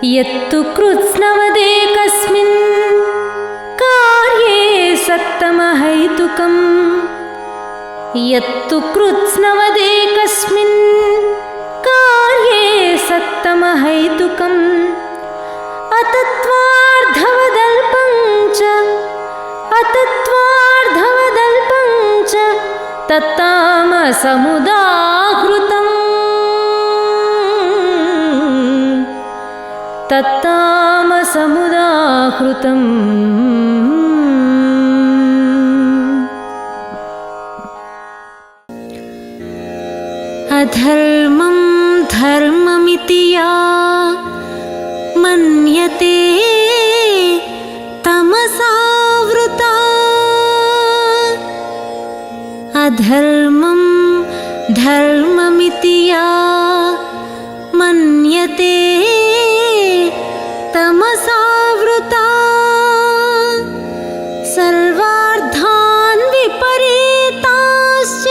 यत्तु कृत्स्नवदेकस्मिन् कार्ये सक्तमहैतुकम् यत्तु कृत्स्नवदेकस्मिन् कार्ये सक्तमहैतुकम् अतत्त्वार्धवदल्पं च तत्तामसमुदाहृतम् अधर्मं धर्ममिति या मन्यते तमसावृता अधर्मं धर्ममिति या मन्यते तमसावृता सर्वार्थान् विपरीताश्च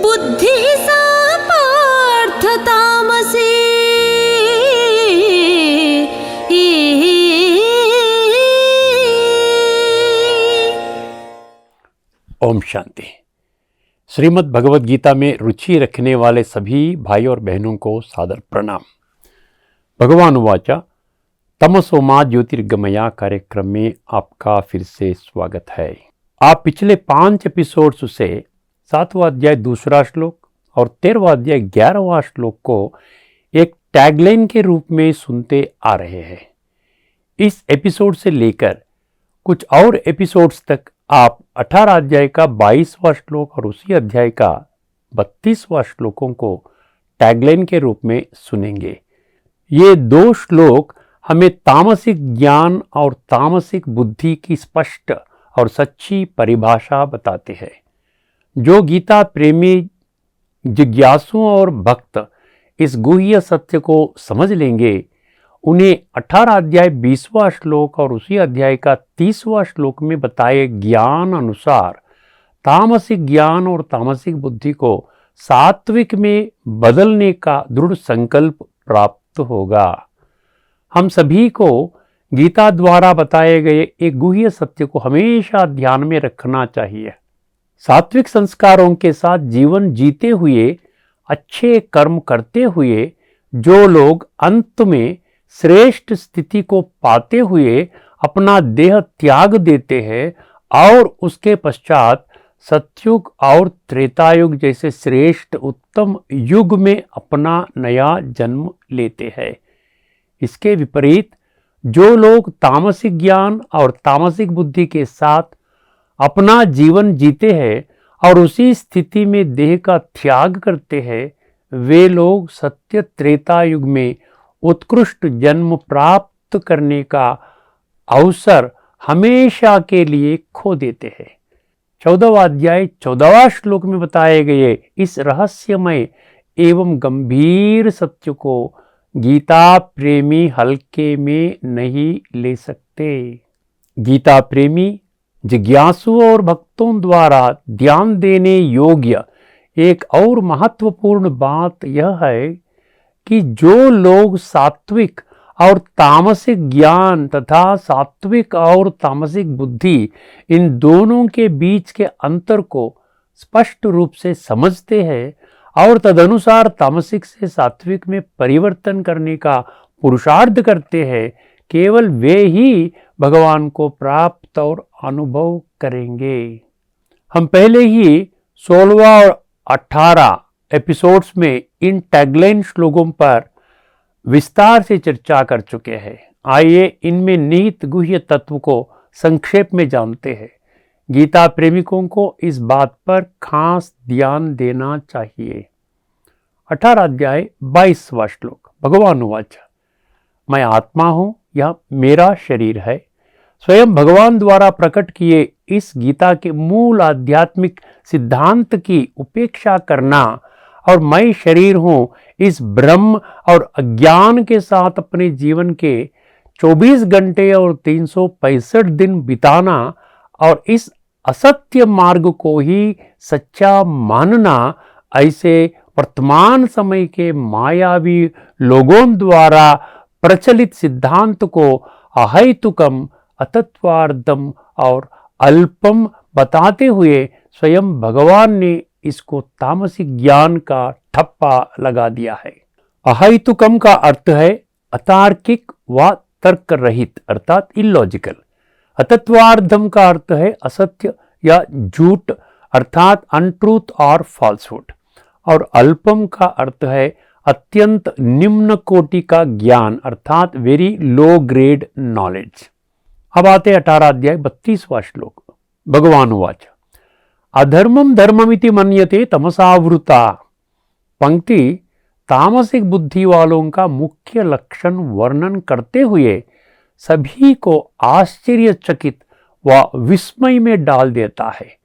बुद्धिः सा पार्थ तामसी ओम शांति। श्रीमद् भगवद गीता में रुचि रखने वाले सभी भाई और बहनों को सादर प्रणाम। भगवान उवाच तमसो मा ज्योतिर्गमया कार्यक्रम में आपका फिर से स्वागत है। आप पिछले 5 एपिसोड्स से 7वां अध्याय 2रा श्लोक और 13वां अध्याय 11वां श्लोक को एक टैगलाइन के रूप में सुनते आ रहे हैं। इस एपिसोड से लेकर कुछ और एपिसोड्स तक आप 18 अध्याय का 22वां श्लोक और उसी अध्याय का 32वां श्लोकों को टैगलाइन के रूप में सुनेंगे। ये 2 श्लोक हमें तामसिक ज्ञान और तामसिक बुद्धि की स्पष्ट और सच्ची परिभाषा बताते हैं। जो गीता प्रेमी जिज्ञासु और भक्त इस गुह्य सत्य को समझ लेंगे, उन्हें 18 अध्याय 20वां श्लोक और उसी अध्याय का 30वां श्लोक में बताए ज्ञान अनुसार तामसिक ज्ञान और तामसिक बुद्धि को सात्विक में बदलने का दृढ़ संकल्प प्राप्त होगा। हम सभी को गीता द्वारा बताए गए एक गुह्य सत्य को हमेशा ध्यान में रखना चाहिए। सात्विक संस्कारों के साथ जीवन जीते हुए, अच्छे कर्म करते हुए जो लोग अंत में श्रेष्ठ स्थिति को पाते हुए अपना देह त्याग देते हैं और उसके पश्चात सतयुग और त्रेतायुग जैसे श्रेष्ठ उत्तम युग में अपना नया जन्म लेते हैं। इसके विपरीत जो लोग तामसिक ज्ञान और तामसिक बुद्धि के साथ अपना जीवन जीते हैं और उसी स्थिति में देह का त्याग करते हैं, वे लोग सत्य त्रेता युग में उत्कृष्ट जन्म प्राप्त करने का अवसर हमेशा के लिए खो देते हैं। 14वां अध्याय 14वां श्लोक में बताए गए इस रहस्यमय एवं गंभीर सत्य को गीता प्रेमी हल्के में नहीं ले सकते। गीता प्रेमी जिज्ञासु और भक्तों द्वारा ध्यान देने योग्य एक और महत्वपूर्ण बात यह है कि जो लोग सात्विक और तामसिक ज्ञान तथा सात्विक और तामसिक बुद्धि इन दोनों के बीच के अंतर को स्पष्ट रूप से समझते हैं और तदनुसार तामसिक से सात्विक में परिवर्तन करने का पुरुषार्थ करते हैं, केवल वे ही भगवान को प्राप्त और अनुभव करेंगे। हम पहले ही 16वां और 18 एपिसोड्स में इन टैगलाइन श्लोकों पर विस्तार से चर्चा कर चुके हैं। आइए इनमें निहित गुह्य तत्व को संक्षेप में जानते हैं। गीता प्रेमिकों को इस बात पर खास ध्यान देना चाहिए। 18 अध्याय 22वां श्लोक। भगवान उवाच मैं आत्मा हूँ, यह मेरा शरीर है। स्वयं भगवान द्वारा प्रकट किए इस गीता के मूल आध्यात्मिक सिद्धांत की उपेक्षा करना और मैं शरीर हूँ इस भ्रम और अज्ञान के साथ अपने जीवन के 24 घंटे और 365 दिन बिताना और इस असत्य मार्ग को ही सच्चा मानना ऐसे वर्तमान समय के मायावी लोगों द्वारा प्रचलित सिद्धांत को अहैतुकम, अतत्वार्धम और अल्पम बताते हुए स्वयं भगवान ने इसको तामसिक ज्ञान का ठप्पा लगा दिया है। अहैतुकम का अर्थ है अतार्किक व तर्क रहित अर्थात इलॉजिकल। अतत्वार्धम का अर्थ है असत्य या झूठ अर्थात अनट्रूथ और फॉल्सहुड। और अल्पम का अर्थ है अत्यंत निम्न कोटि का ज्ञान अर्थात वेरी लो ग्रेड नॉलेज। अब आते 18 अध्याय 32वां श्लोक। भगवान उवाच अधर्मम धर्ममिति मन्यते तमसावृता। पंक्ति तामसिक बुद्धि वालों का मुख्य लक्षण वर्णन करते हुए सभी को आश्चर्यचकित व विस्मय में डाल देता है।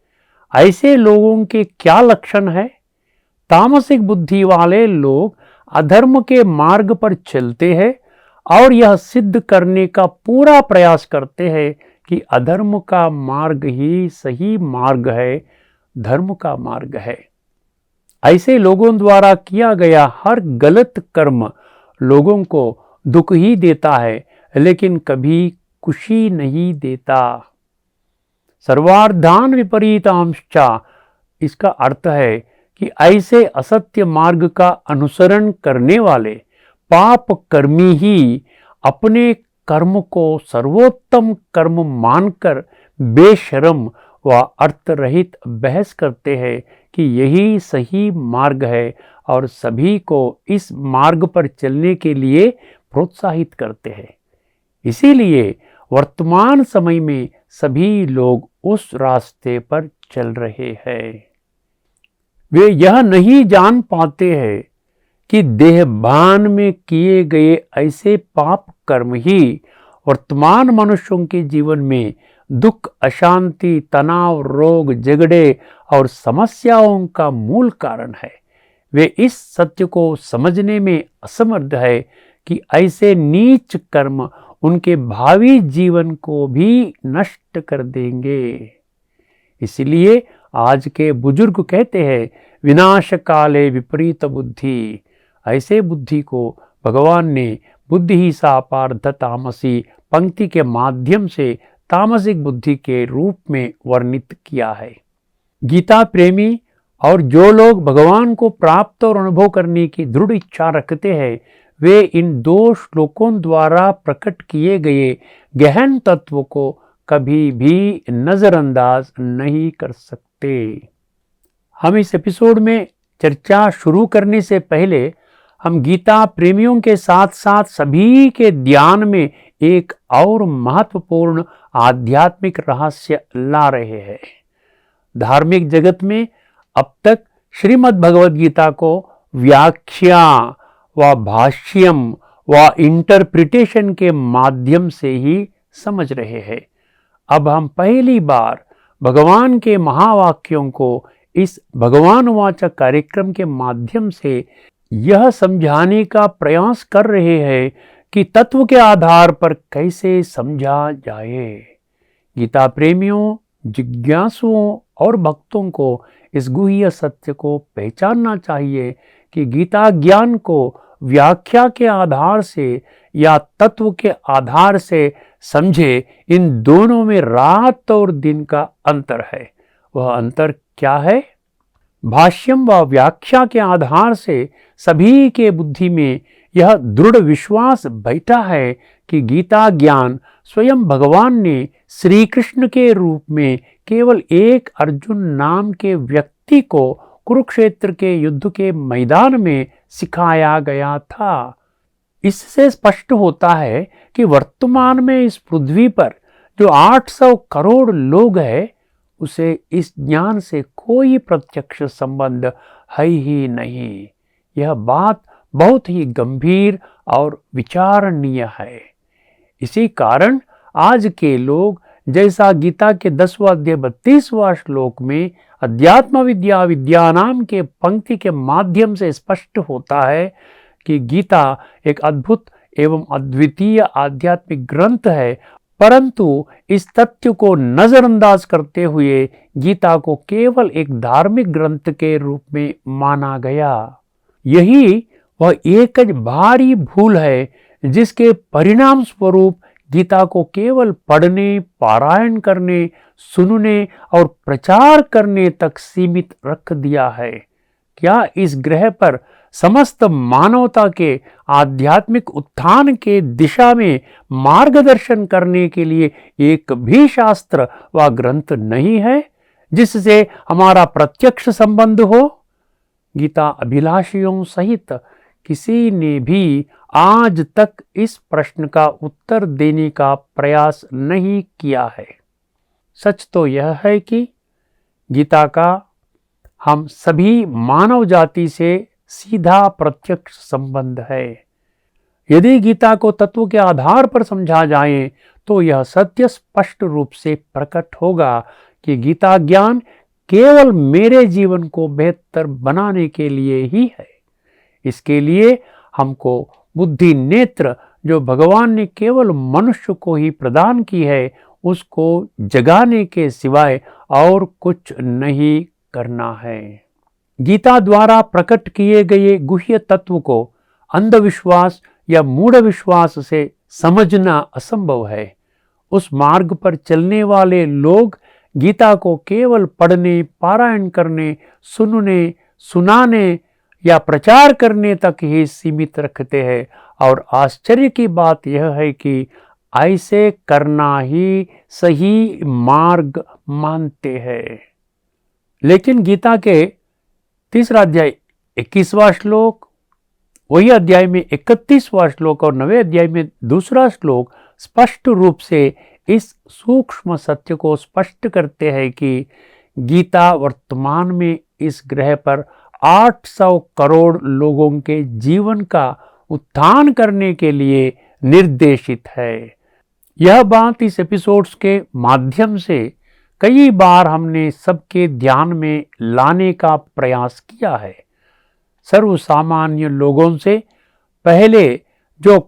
ऐसे लोगों के क्या लक्षण है? तामसिक बुद्धि वाले लोग अधर्म के मार्ग पर चलते हैं और यह सिद्ध करने का पूरा प्रयास करते हैं कि अधर्म का मार्ग ही सही मार्ग है, धर्म का मार्ग है। ऐसे लोगों द्वारा किया गया हर गलत कर्म लोगों को दुख ही देता है, लेकिन कभी खुशी नहीं देता। सर्वार्धान विपरीतांश्चा, इसका अर्थ है कि ऐसे असत्य मार्ग का अनुसरण करने वाले पाप कर्मी ही अपने कर्म को सर्वोत्तम कर्म मानकर बेशर्म व अर्थ रहित बहस करते हैं कि यही सही मार्ग है और सभी को इस मार्ग पर चलने के लिए प्रोत्साहित करते हैं। इसीलिए वर्तमान समय में सभी लोग उस रास्ते पर चल रहे हैं। वे यह नहीं जान पाते हैं कि देहभान में किए गए ऐसे पाप कर्म ही वर्तमान मनुष्यों के जीवन में दुख, अशांति, तनाव, रोग, झगड़े और समस्याओं का मूल कारण है। वे इस सत्य को समझने में असमर्थ है कि ऐसे नीच कर्म उनके भावी जीवन को भी नष्ट कर देंगे। इसलिए आज के बुजुर्ग कहते हैं विनाश काले विपरीत बुद्धि। ऐसे बुद्धि को भगवान ने बुद्धि ही सा पार्थ तामसी पंक्ति के माध्यम से तामसिक बुद्धि के रूप में वर्णित किया है। गीता प्रेमी और जो लोग भगवान को प्राप्त और अनुभव करने की दृढ़ इच्छा रखते हैं वे इन दो श्लोकों द्वारा प्रकट किए गए गहन तत्व को कभी भी नजरअंदाज नहीं कर सकते। हम इस एपिसोड में चर्चा शुरू करने से पहले हम गीता प्रेमियों के साथ साथ सभी के ध्यान में एक और महत्वपूर्ण आध्यात्मिक रहस्य ला रहे हैं। धार्मिक जगत में अब तक श्रीमद् भगवद गीता को व्याख्या व भाष्यम व इंटरप्रिटेशन के माध्यम से ही समझ रहे हैं। अब हम पहली बार भगवान के महावाक्यों को इस भगवान वाचा कार्यक्रम के माध्यम से यह समझाने का प्रयास कर रहे हैं कि तत्व के आधार पर कैसे समझा जाए। गीता प्रेमियों, जिज्ञासुओं और भक्तों को इस गुह्य सत्य को पहचानना चाहिए कि गीता ज्ञान को व्याख्या के आधार से या तत्व के आधार से समझे, इन दोनों में रात और दिन का अंतर है। वह अंतर क्या है? भाष्यम व व्याख्या के आधार से सभी के बुद्धि में यह दृढ़ विश्वास बैठा है कि गीता ज्ञान स्वयं भगवान ने श्री कृष्ण के रूप में केवल एक अर्जुन नाम के व्यक्ति को कुरुक्षेत्र के युद्ध के मैदान में सिखाया गया था। इससे स्पष्ट होता है कि वर्तमान में इस पृथ्वी पर जो 800 करोड़ लोग हैं उसे इस ज्ञान से कोई प्रत्यक्ष संबंध है ही नहीं। यह बात बहुत ही गंभीर और विचारणीय है। इसी कारण आज के लोग, जैसा गीता के 10वां अध्याय 32वां श्लोक में अध्यात्म विद्या विद्यानाम के पंक्ति के माध्यम से स्पष्ट होता है कि गीता एक अद्भुत एवं अद्वितीय आध्यात्मिक ग्रंथ है, परंतु इस तथ्य को नजरअंदाज करते हुए गीता को केवल एक धार्मिक ग्रंथ के रूप में माना गया। यही वह एक भारी भूल है जिसके परिणाम स्वरूप गीता को केवल पढ़ने, पारायण करने, सुनने और प्रचार करने तक सीमित रख दिया है। क्या इस ग्रह पर समस्त मानवता के आध्यात्मिक उत्थान के दिशा में मार्गदर्शन करने के लिए एक भी शास्त्र व ग्रंथ नहीं है जिससे हमारा प्रत्यक्ष संबंध हो? गीता अभिलाषियों सहित किसी ने भी आज तक इस प्रश्न का उत्तर देने का प्रयास नहीं किया है। सच तो यह है कि गीता का हम सभी मानव जाति से सीधा प्रत्यक्ष संबंध है। यदि गीता को तत्व के आधार पर समझा जाए तो यह सत्य स्पष्ट रूप से प्रकट होगा कि गीता ज्ञान केवल मेरे जीवन को बेहतर बनाने के लिए ही है। इसके लिए हमको बुद्धि नेत्र जो भगवान ने केवल मनुष्य को ही प्रदान की है उसको जगाने के सिवाय और कुछ नहीं करना है। गीता द्वारा प्रकट किए गए गुह्य तत्व को अंधविश्वास या मूढ़ विश्वास से समझना असंभव है। उस मार्ग पर चलने वाले लोग गीता को केवल पढ़ने, पारायण करने, सुनने, सुनाने या प्रचार करने तक ही सीमित रखते हैं और आश्चर्य की बात यह है कि ऐसे करना ही सही मार्ग मानते हैं। लेकिन गीता के 3 अध्याय 21वां श्लोक, वही अध्याय में 31वां श्लोक और 9वें अध्याय में 2 श्लोक स्पष्ट रूप से इस सूक्ष्म सत्य को स्पष्ट करते हैं कि गीता वर्तमान में इस ग्रह पर 800 करोड़ लोगों के जीवन का उत्थान करने के लिए निर्देशित है। यह बात इस एपिसोड्स के माध्यम से कई बार हमने सबके ध्यान में लाने का प्रयास किया है। सर्वसामान्य लोगों से पहले जो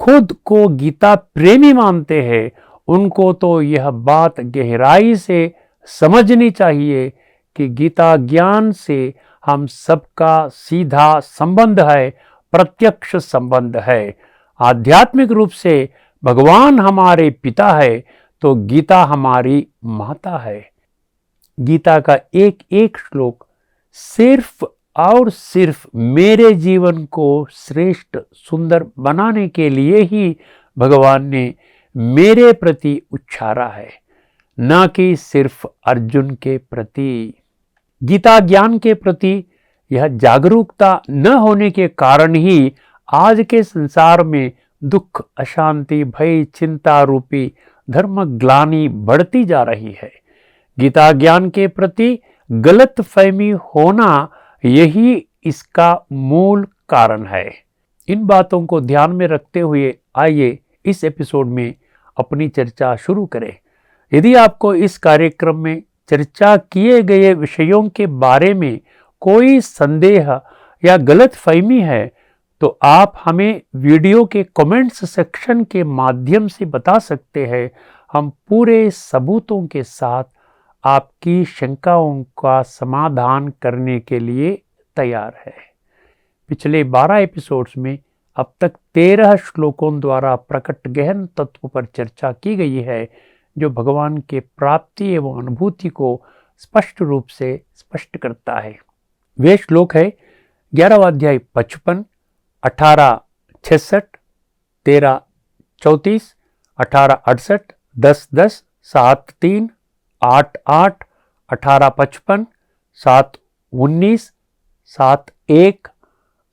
खुद को गीता प्रेमी मानते हैं उनको तो यह बात गहराई से समझनी चाहिए कि गीता ज्ञान से हम सबका सीधा संबंध है, प्रत्यक्ष संबंध है। आध्यात्मिक रूप से भगवान हमारे पिता है तो गीता हमारी माता है। गीता का एक एक श्लोक सिर्फ और सिर्फ मेरे जीवन को श्रेष्ठ सुंदर बनाने के लिए ही भगवान ने मेरे प्रति उच्चारा है, न कि सिर्फ अर्जुन के प्रति। गीता ज्ञान के प्रति यह जागरूकता न होने के कारण ही आज के संसार में दुख, अशांति, भय, चिंता रूपी धर्म ग्लानि बढ़ती जा रही है। गीता ज्ञान के प्रति गलत फहमी होना यही इसका मूल कारण है। इन बातों को ध्यान में रखते हुए आइए इस एपिसोड में अपनी चर्चा शुरू करें। यदि आपको इस कार्यक्रम में चर्चा किए गए विषयों के बारे में कोई संदेह या गलत फहमी है तो आप हमें वीडियो के कमेंट्स सेक्शन के माध्यम से बता सकते हैं। हम पूरे सबूतों के साथ आपकी शंकाओं का समाधान करने के लिए तैयार है। पिछले 12 एपिसोड्स में अब तक 13 श्लोकों द्वारा प्रकट गहन तत्व पर चर्चा की गई है जो भगवान के प्राप्ति एवं अनुभूति को स्पष्ट रूप से स्पष्ट करता है। वे श्लोक है 11वां अध्याय 55, 18 66, 13 34, 18 68, 10 10, 7 3, 8 8, 18 55, 7 19, 7 1,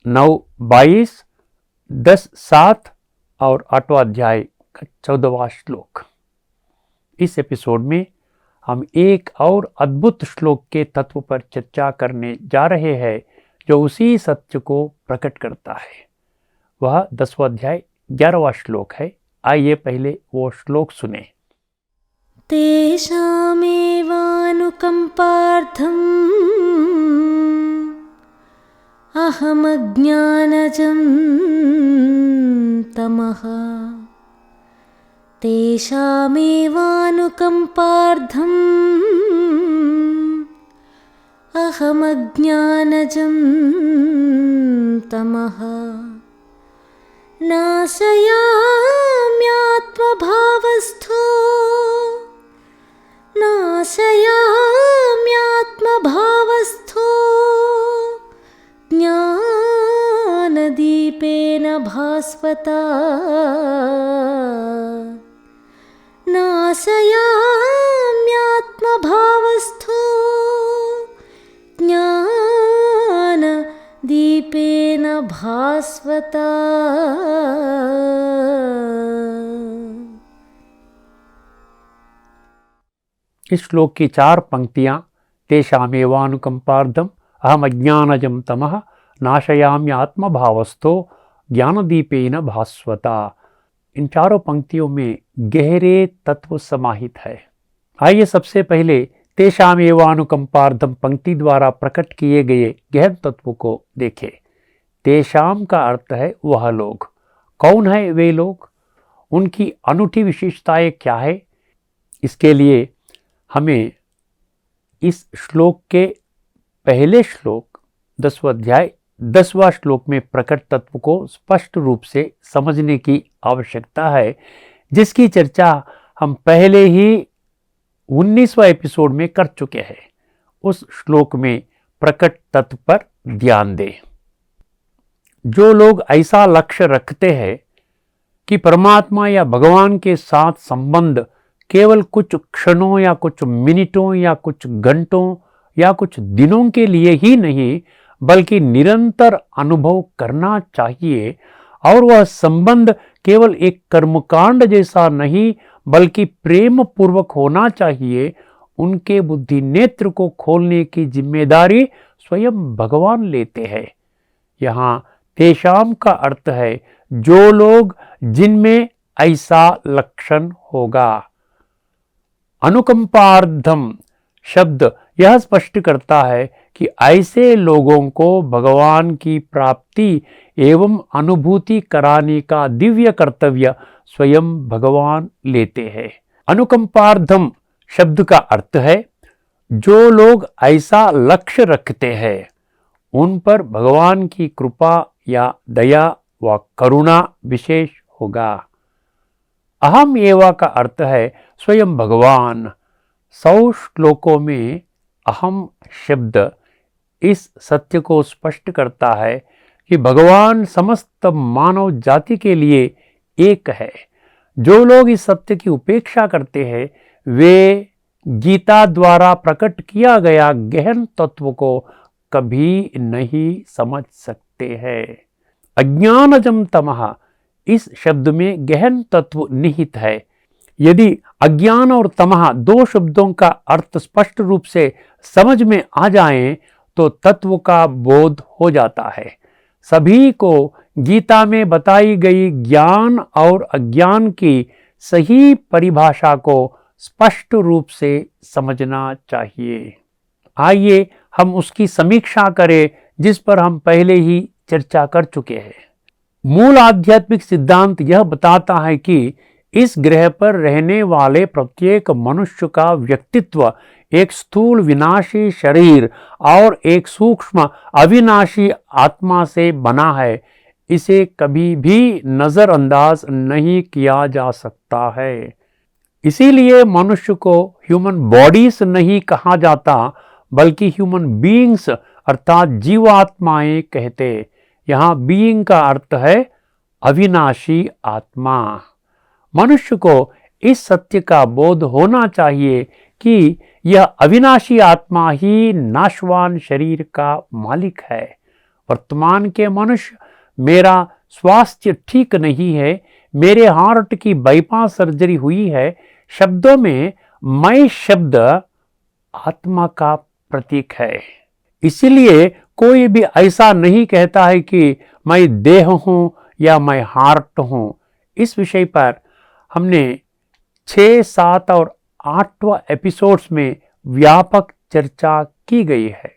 9 22, 10 7 और 8वां अध्याय का 14वां श्लोक। इस एपिसोड में हम एक और अद्भुत श्लोक के तत्व पर चर्चा करने जा रहे हैं जो उसी सत्य को प्रकट करता है। वह 10वां अध्याय 11वां श्लोक है। आइए पहले वो श्लोक सुने। तेषामेवानुकम्पार्थम् अहमज्ञानजं तमः तेषामेवानुकम्पार्थम् अहमज्ञानजं तमः नाशयाम्यात्मभावस्थो ज्ञानदीपेन भास्वता नाशयाम्यात्मभावस्थो ज्ञानदीपेन भास्वता। इस श्लोक की 4 पंक्तियां तेषामेवानुकंपार्थम अहम अज्ञानजम तमः नाशयाम्य आत्मभावस्थो ज्ञानदीपेन भास्वता, इन चारों पंक्तियों में गहरे तत्व समाहित है। आइए सबसे पहले तेषामेवानुकंपार्थम पंक्ति द्वारा प्रकट किए गए गहन तत्व को देखें। तेषाम का अर्थ है वह लोग। कौन है वे लोग? उनकी अनूठी विशेषताएं क्या है? इसके लिए हमें इस श्लोक के पहले श्लोक 10वां अध्याय 10वां श्लोक में प्रकट तत्व को स्पष्ट रूप से समझने की आवश्यकता है, जिसकी चर्चा हम पहले ही 19वां एपिसोड में कर चुके हैं। उस श्लोक में प्रकट तत्व पर ध्यान दें। जो लोग ऐसा लक्ष्य रखते हैं कि परमात्मा या भगवान के साथ संबंध केवल कुछ क्षणों या कुछ मिनटों या कुछ घंटों या कुछ दिनों के लिए ही नहीं, बल्कि निरंतर अनुभव करना चाहिए, और वह संबंध केवल एक कर्मकांड जैसा नहीं बल्कि प्रेम पूर्वक होना चाहिए, उनके बुद्धि नेत्र को खोलने की जिम्मेदारी स्वयं भगवान लेते हैं। यहाँ तेषाम का अर्थ है जो लोग जिनमें ऐसा लक्षण होगा। अनुकंपार्थम शब्द यह स्पष्ट करता है कि ऐसे लोगों को भगवान की प्राप्ति एवं अनुभूति कराने का दिव्य कर्तव्य स्वयं भगवान लेते हैं। अनुकंपार्थम शब्द का अर्थ है जो लोग ऐसा लक्ष्य रखते हैं उन पर भगवान की कृपा या दया व करुणा विशेष होगा। अहम एवा का अर्थ है स्वयं भगवान। 100 श्लोकों में अहम शब्द इस सत्य को स्पष्ट करता है कि भगवान समस्त मानव जाति के लिए एक है। जो लोग इस सत्य की उपेक्षा करते हैं वे गीता द्वारा प्रकट किया गया गहन तत्व को कभी नहीं समझ सकते हैं। अज्ञानजम तमः इस शब्द में गहन तत्व निहित है। यदि अज्ञान और तमः 2 शब्दों का अर्थ स्पष्ट रूप से समझ में आ जाए तो तत्व का बोध हो जाता है। सभी को गीता में बताई गई ज्ञान और अज्ञान की सही परिभाषा को स्पष्ट रूप से समझना चाहिए। आइए हम उसकी समीक्षा करें जिस पर हम पहले ही चर्चा कर चुके हैं। मूल आध्यात्मिक सिद्धांत यह बताता है कि इस ग्रह पर रहने वाले प्रत्येक मनुष्य का व्यक्तित्व एक स्थूल विनाशी शरीर और एक सूक्ष्म अविनाशी आत्मा से बना है। इसे कभी भी नजरअंदाज नहीं किया जा सकता है। इसीलिए मनुष्य को ह्यूमन बॉडीज नहीं कहा जाता बल्कि ह्यूमन बीइंग्स अर्थात जीवात्माएं कहते। यहाँ बीइंग का अर्थ है अविनाशी आत्मा। मनुष्य को इस सत्य का बोध होना चाहिए कि यह अविनाशी आत्मा ही नाशवान शरीर का मालिक है। वर्तमान के मनुष्य मेरा स्वास्थ्य ठीक नहीं है, मेरे हार्ट की बाईपास सर्जरी हुई है, शब्दों में मैं शब्द आत्मा का प्रतीक है। इसलिए कोई भी ऐसा नहीं कहता है कि मैं देह हूं या मैं हार्ट हूं। इस विषय पर हमने 6, 7 और 8वां एपिसोड्स में व्यापक चर्चा की गई है।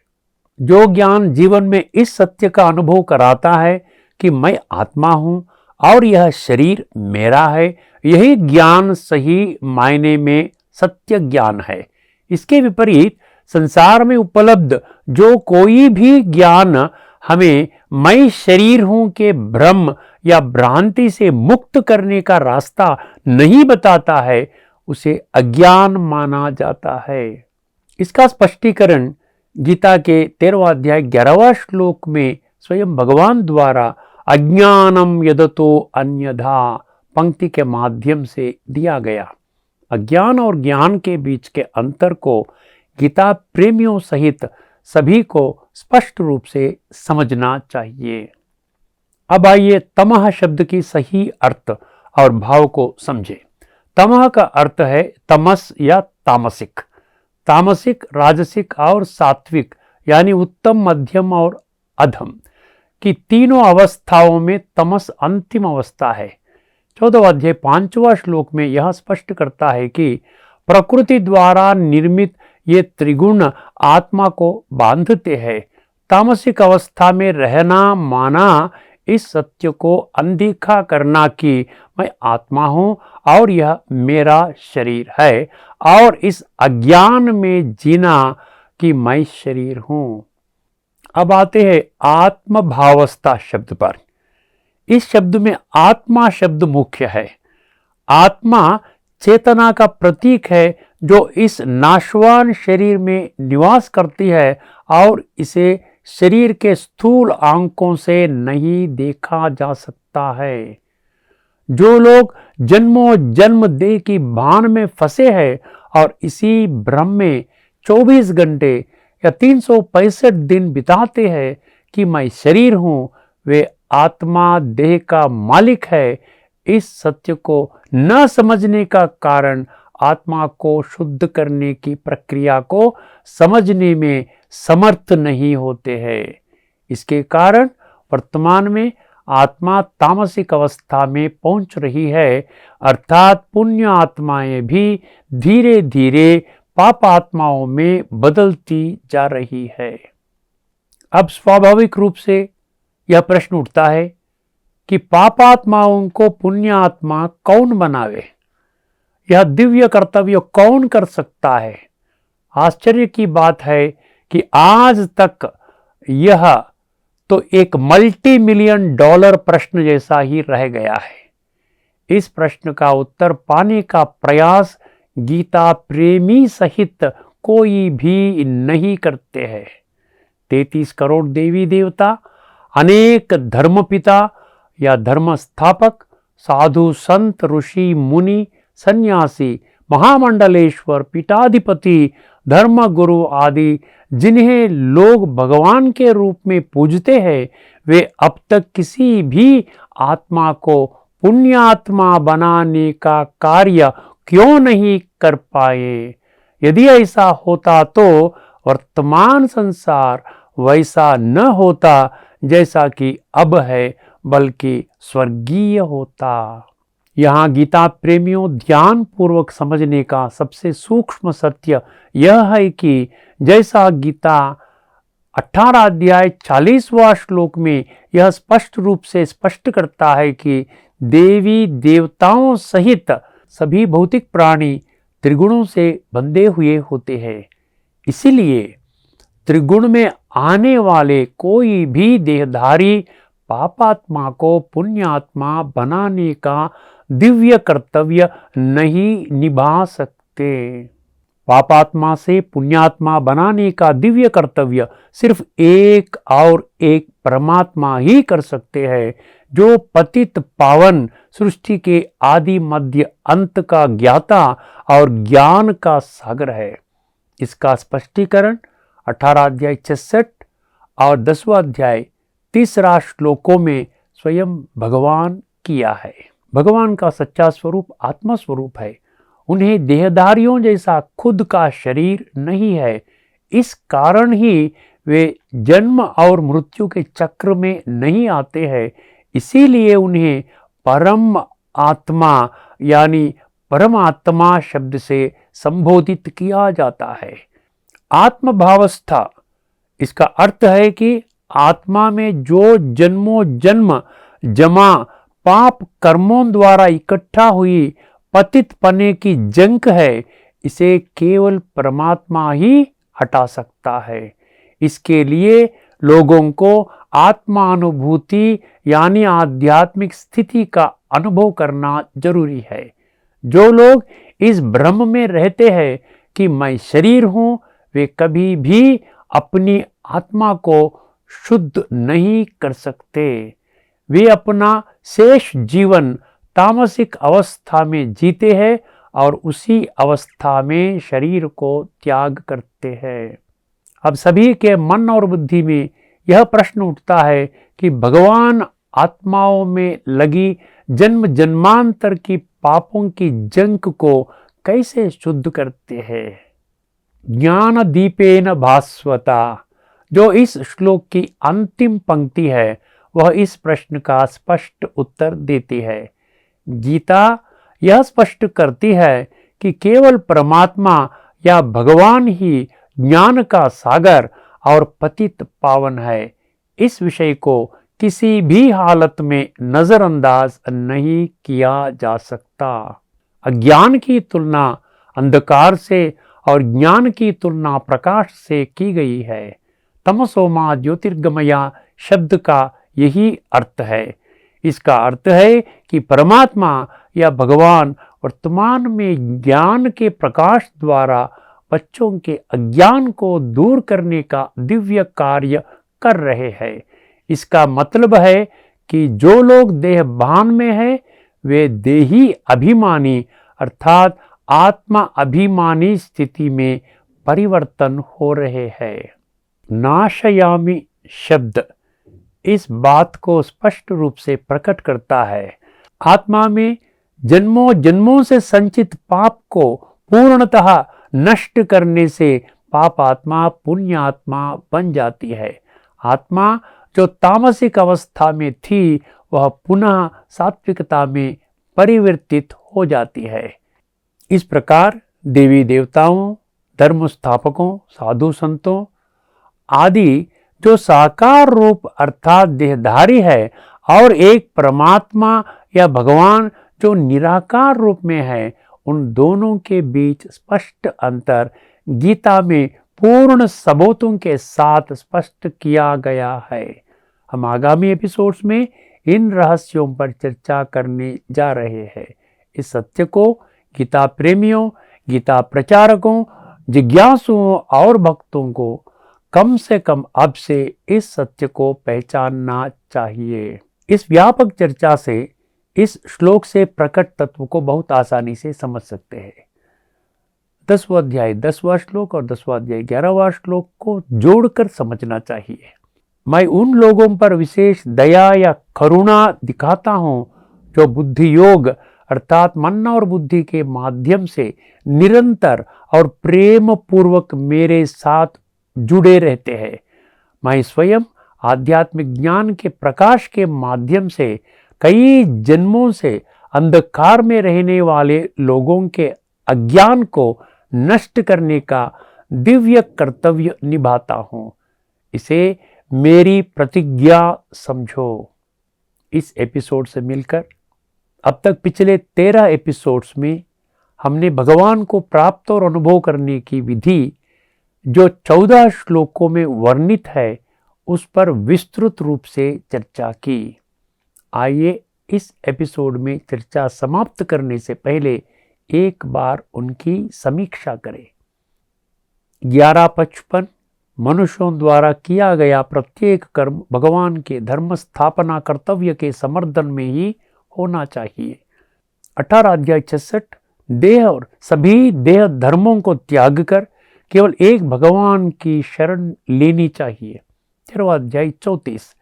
जो ज्ञान जीवन में इस सत्य का अनुभव कराता है कि मैं आत्मा हूं और यह शरीर मेरा है। यही ज्ञान सही मायने में सत्य ज्ञान है। इसके विपरीत संसार में उपलब्ध जो कोई भी ज्ञान हमें मैं शरीर हूं के भ्रम या भ्रांति से मुक्त करने का रास्ता नहीं बताता है, उसे अज्ञान माना जाता है। इसका स्पष्टीकरण गीता के 13वां अध्याय 11वां श्लोक में स्वयं भगवान द्वारा अज्ञानम यदतो अन्यथा पंक्ति के माध्यम से दिया गया। अज्ञान और ज्ञान के बीच के अंतर को गीता प्रेमियों सहित सभी को स्पष्ट रूप से समझना चाहिए। अब आइए तमः शब्द की सही अर्थ और भाव को समझें। तमः का अर्थ है तमस या तामसिक। तामसिक, राजसिक और सात्विक यानी उत्तम, मध्यम और अधम की तीनों अवस्थाओं में तमस अंतिम अवस्था है। 14वां अध्याय 5वां श्लोक में यह स्पष्ट करता है कि प्रकृति द्वारा निर्मित ये त्रिगुण आत्मा को बांधते हैं। तामसिक अवस्था में रहना माना इस सत्य को अनदेखा करना कि मैं आत्मा हूं और यह मेरा शरीर है, और इस अज्ञान में जीना कि मैं शरीर हूं। अब आते हैं आत्मभावस्था शब्द पर। इस शब्द में आत्मा शब्द मुख्य है। आत्मा चेतना का प्रतीक है जो इस नाशवान शरीर में निवास करती है और इसे शरीर के स्थूल आंकों से नहीं देखा जा सकता है। जो लोग जन्मों जन्म देह की भान में फंसे हैं और इसी भ्रम में 24 घंटे या 365 दिन बिताते हैं कि मैं शरीर हूं, वे आत्मा देह का मालिक है। इस सत्य को न समझने का कारण आत्मा को शुद्ध करने की प्रक्रिया को समझने में समर्थ नहीं होते हैं। इसके कारण वर्तमान में आत्मा तामसिक अवस्था में पहुंच रही है, अर्थात पुण्य आत्माएं भी धीरे धीरे पाप आत्माओं में बदलती जा रही है। अब स्वाभाविक रूप से यह प्रश्न उठता है कि पापात्माओं को पुण्य आत्मा कौन बनावे? यह दिव्य कर्तव्य कौन कर सकता है? आश्चर्य की बात है कि आज तक यह तो एक $multi million प्रश्न जैसा ही रह गया है। इस प्रश्न का उत्तर पाने का प्रयास गीता प्रेमी सहित कोई भी नहीं करते हैं। 33 करोड़ देवी देवता, अनेक धर्मपिता या धर्म स्थापक, साधु संत, ऋषि मुनि, सन्यासी, महामंडलेश्वर, पीठाधिपति, धर्म गुरु आदि जिन्हें लोग भगवान के रूप में पूजते हैं, वे अब तक किसी भी आत्मा को पुण्यात्मा बनाने का कार्य क्यों नहीं कर पाए? यदि ऐसा होता तो वर्तमान संसार वैसा न होता जैसा कि अब है, बल्कि स्वर्गीय होता। यहाँ गीता प्रेमियों ध्यान पूर्वक समझने का सबसे सूक्ष्म सत्य यह है कि जैसा गीता 18 अध्याय 40वां श्लोक में यह स्पष्ट रूप से स्पष्ट करता है कि देवी देवताओं सहित सभी भौतिक प्राणी त्रिगुणों से बंधे हुए होते हैं। इसीलिए त्रिगुण में आने वाले कोई भी देहधारी पापात्मा को पुण्यात्मा बनाने का दिव्य कर्तव्य नहीं निभा सकते। पापात्मा से पुण्यात्मा बनाने का दिव्य कर्तव्य सिर्फ एक और एक परमात्मा ही कर सकते हैं, जो पतित पावन सृष्टि के आदि मध्य अंत का ज्ञाता और ज्ञान का सागर है। इसका स्पष्टीकरण 18 अध्याय 66 और 10वां अध्याय 3 श्लोकों में स्वयं भगवान किया है। भगवान का सच्चा स्वरूप आत्मा स्वरूप है। उन्हें देहधारियों जैसा खुद का शरीर नहीं है। इस कारण ही वे जन्म और मृत्यु के चक्र में नहीं आते हैं। इसीलिए उन्हें परम आत्मा यानी परमात्मा शब्द से संबोधित किया जाता है। आत्मभावस्था इसका अर्थ है कि आत्मा में जो जन्मों जन्म जमा पाप कर्मों द्वारा इकट्ठा हुई पतित पने की जंक है, इसे केवल परमात्मा ही हटा सकता है। इसके लिए लोगों को आत्मानुभूति यानी आध्यात्मिक स्थिति का अनुभव करना जरूरी है। जो लोग इस भ्रम में रहते हैं कि मैं शरीर हूं, वे कभी भी अपनी आत्मा को शुद्ध नहीं कर सकते। वे अपना शेष जीवन तामसिक अवस्था में जीते हैं और उसी अवस्था में शरीर को त्याग करते हैं। अब सभी के मन और बुद्धि में यह प्रश्न उठता है कि भगवान आत्माओं में लगी जन्म जन्मांतर की पापों की जंक को कैसे शुद्ध करते हैं। ज्ञान दीपेन भास्वता, जो इस श्लोक की अंतिम पंक्ति है, वह इस प्रश्न का स्पष्ट उत्तर देती है। गीता यह स्पष्ट करती है कि केवल परमात्मा या भगवान ही ज्ञान का सागर और पतित पावन है। इस विषय को किसी भी हालत में नजरअंदाज नहीं किया जा सकता। अज्ञान की तुलना अंधकार से और ज्ञान की तुलना प्रकाश से की गई है। तमसोमा ज्योतिर्गमया शब्द का यही अर्थ है। इसका अर्थ है कि परमात्मा या भगवान वर्तमान में ज्ञान के प्रकाश द्वारा बच्चों के अज्ञान को दूर करने का दिव्य कार्य कर रहे हैं। इसका मतलब है कि जो लोग देहभान में हैं, वे देही अभिमानी अर्थात आत्मा अभिमानी स्थिति में परिवर्तन हो रहे हैं। नाशयामि शब्द इस बात को स्पष्ट रूप से प्रकट करता है। आत्मा में जन्मों जन्मों से संचित पाप को पूर्णतः नष्ट करने से पाप आत्मा पुण्य आत्मा बन जाती है। आत्मा जो तामसिक अवस्था में थी, वह पुनः सात्विकता में परिवर्तित हो जाती है। इस प्रकार देवी देवताओं, धर्म स्थापकों, साधु संतों आदि जो साकार रूप अर्थात देहधारी है और एक परमात्मा या भगवान जो निराकार रूप में है, उन दोनों के बीच स्पष्ट अंतर गीता में पूर्ण सबूतों के साथ स्पष्ट किया गया है। हम आगामी एपिसोड्स में इन रहस्यों पर चर्चा करने जा रहे हैं। इस सत्य को गीता प्रेमियों, गीता प्रचारकों, जिज्ञासुओं और भक्तों को कम से कम अब से इस सत्य को पहचानना चाहिए। इस व्यापक चर्चा से इस श्लोक से प्रकट तत्व को बहुत आसानी से समझ सकते हैं। 10वां अध्याय 10वां श्लोक और 10वां अध्याय 11वां श्लोक को जोड़कर समझना चाहिए। मैं उन लोगों पर विशेष दया या करुणा दिखाता हूं जो बुद्धि योग अर्थात मन और बुद्धि के माध्यम से निरंतर और प्रेम पूर्वक मेरे साथ जुड़े रहते हैं। मैं स्वयं आध्यात्मिक ज्ञान के प्रकाश के माध्यम से कई जन्मों से अंधकार में रहने वाले लोगों के अज्ञान को नष्ट करने का दिव्य कर्तव्य निभाता हूं। इसे मेरी प्रतिज्ञा समझो। इस एपिसोड से मिलकर अब तक पिछले 13 एपिसोड्स में हमने भगवान को प्राप्त और अनुभव करने की विधि जो 14 श्लोकों में वर्णित है, उस पर विस्तृत रूप से चर्चा की। आइए इस एपिसोड में चर्चा समाप्त करने से पहले एक बार उनकी समीक्षा करें। 11:55 मनुष्यों द्वारा किया गया प्रत्येक कर्म भगवान के धर्म स्थापना कर्तव्य के समर्थन में ही होना चाहिए। 18 अध्याय 66 देह और सभी देह धर्मों को त्याग कर केवल एक भगवान की शरण लेनी चाहिए। 13वां अध्याय 34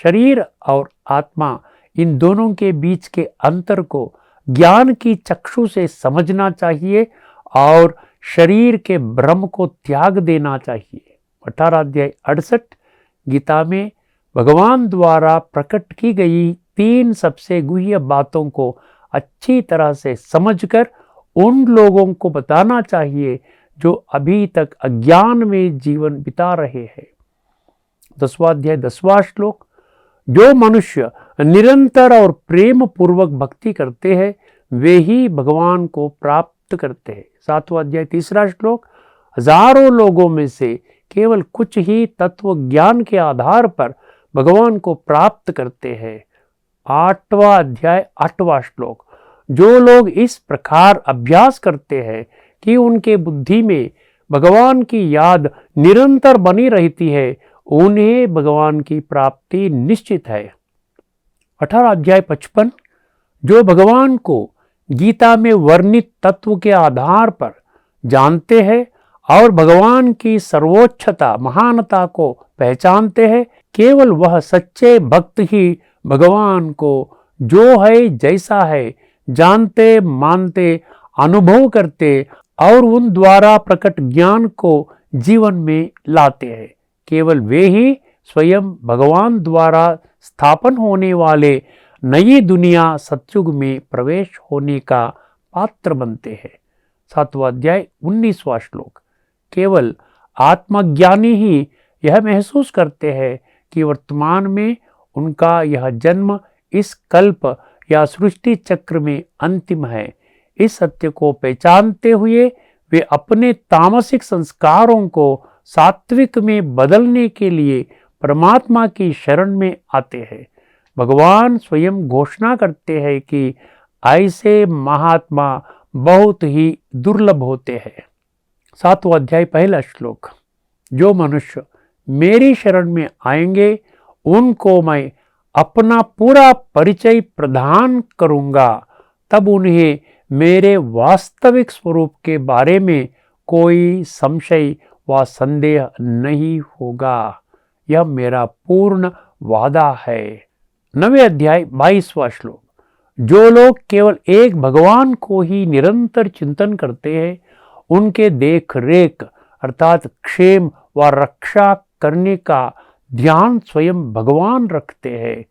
शरीर और आत्मा इन दोनों के बीच के अंतर को ज्ञान की चक्षु से समझना चाहिए और शरीर के भ्रम को त्याग देना चाहिए। 18 अध्याय 68 गीता में भगवान द्वारा प्रकट की गई 3 सबसे गुह्य बातों को अच्छी तरह से समझकर उन लोगों को बताना चाहिए जो अभी तक अज्ञान में जीवन बिता रहे हैं। 10वां अध्याय 10वां श्लोक जो मनुष्य निरंतर और प्रेम पूर्वक भक्ति करते हैं वे ही भगवान को प्राप्त करते हैं। 7वां अध्याय 3रा श्लोक, हजारों लोगों में से केवल कुछ ही तत्व ज्ञान के आधार पर भगवान को प्राप्त करते हैं। 8वां अध्याय 8वां श्लोक, जो लोग इस प्रकार अभ्यास करते हैं कि उनके बुद्धि में भगवान की याद निरंतर बनी रहती है, उन्हें भगवान की प्राप्ति निश्चित है। 18 अध्याय 55, जो भगवान को गीता में वर्णित तत्व के आधार पर जानते हैं और भगवान की सर्वोच्चता महानता को पहचानते हैं, केवल वह सच्चे भक्त ही भगवान को जो है जैसा है जानते, मानते, अनुभव करते और उन द्वारा प्रकट ज्ञान को जीवन में लाते हैं। केवल वे ही स्वयं भगवान द्वारा स्थापन होने वाले नई दुनिया सतयुग में प्रवेश होने का पात्र बनते हैं। 7वां अध्याय 19वां श्लोक, केवल आत्मज्ञानी ही यह महसूस करते हैं कि वर्तमान में उनका यह जन्म इस कल्प या सृष्टि चक्र में अंतिम है। इस सत्य को पहचानते हुए वे अपने तामसिक संस्कारों को सात्विक में बदलने के लिए परमात्मा की शरण में आते हैं। भगवान स्वयं घोषणा करते हैं कि ऐसे महात्मा बहुत ही दुर्लभ होते हैं। 7वां अध्याय 1ला श्लोक, जो मनुष्य मेरी शरण में आएंगे उनको मैं अपना पूरा परिचय प्रदान करूंगा, तब उन्हें मेरे वास्तविक स्वरूप के बारे में कोई संशय व संदेह नहीं होगा। यह मेरा पूर्ण वादा है। 9वें अध्याय 22वां श्लोक, जो लोग केवल एक भगवान को ही निरंतर चिंतन करते हैं, उनके देख रेख अर्थात क्षेम व रक्षा करने का ध्यान स्वयं भगवान रखते हैं।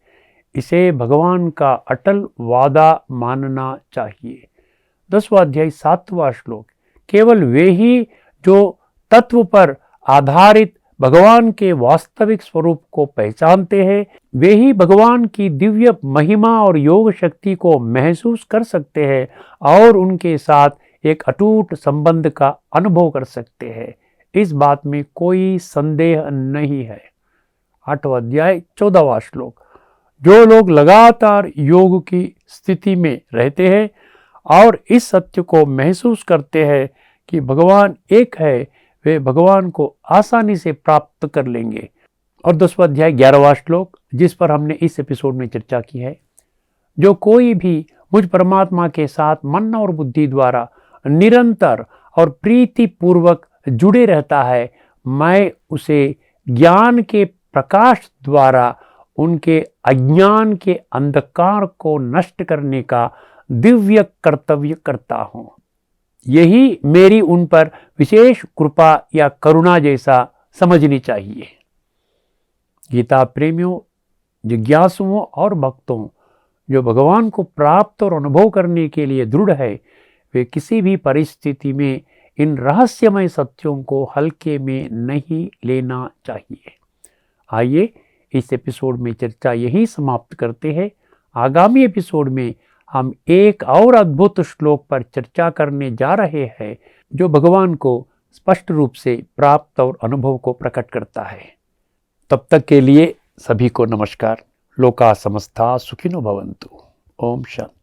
इसे भगवान का अटल वादा मानना चाहिए। 10वां अध्याय 7वां श्लोक, केवल वे ही जो तत्व पर आधारित भगवान के वास्तविक स्वरूप को पहचानते हैं, वे ही भगवान की दिव्य महिमा और योग शक्ति को महसूस कर सकते हैं और उनके साथ एक अटूट संबंध का अनुभव कर सकते हैं। इस बात में कोई संदेह नहीं है। 8वां अध्याय 14वां श्लोक, जो लोग लगातार योग की स्थिति में रहते हैं और इस सत्य को महसूस करते हैं कि भगवान एक है, वे भगवान को आसानी से प्राप्त कर लेंगे। और 10वां अध्याय 11वां श्लोक, जिस पर हमने इस एपिसोड में चर्चा की है, जो कोई भी मुझ परमात्मा के साथ मन और बुद्धि द्वारा निरंतर और प्रीति पूर्वक जुड़े रहता है, मैं उसे ज्ञान के प्रकाश द्वारा उनके अज्ञान के अंधकार को नष्ट करने का दिव्य कर्तव्य करता हूँ। यही मेरी उन पर विशेष कृपा या करुणा जैसा समझनी चाहिए। गीता प्रेमियों, जिज्ञासुओं और भक्तों, जो भगवान को प्राप्त और अनुभव करने के लिए दृढ़ है, वे किसी भी परिस्थिति में इन रहस्यमय सत्यों को हल्के में नहीं लेना चाहिए। आइए इस एपिसोड में चर्चा यही समाप्त करते हैं। आगामी एपिसोड में हम एक और अद्भुत श्लोक पर चर्चा करने जा रहे हैं, जो भगवान को स्पष्ट रूप से प्राप्त और अनुभव को प्रकट करता है। तब तक के लिए सभी को नमस्कार। लोका समस्ता सुखिनो भवन्तु। ओम शांति।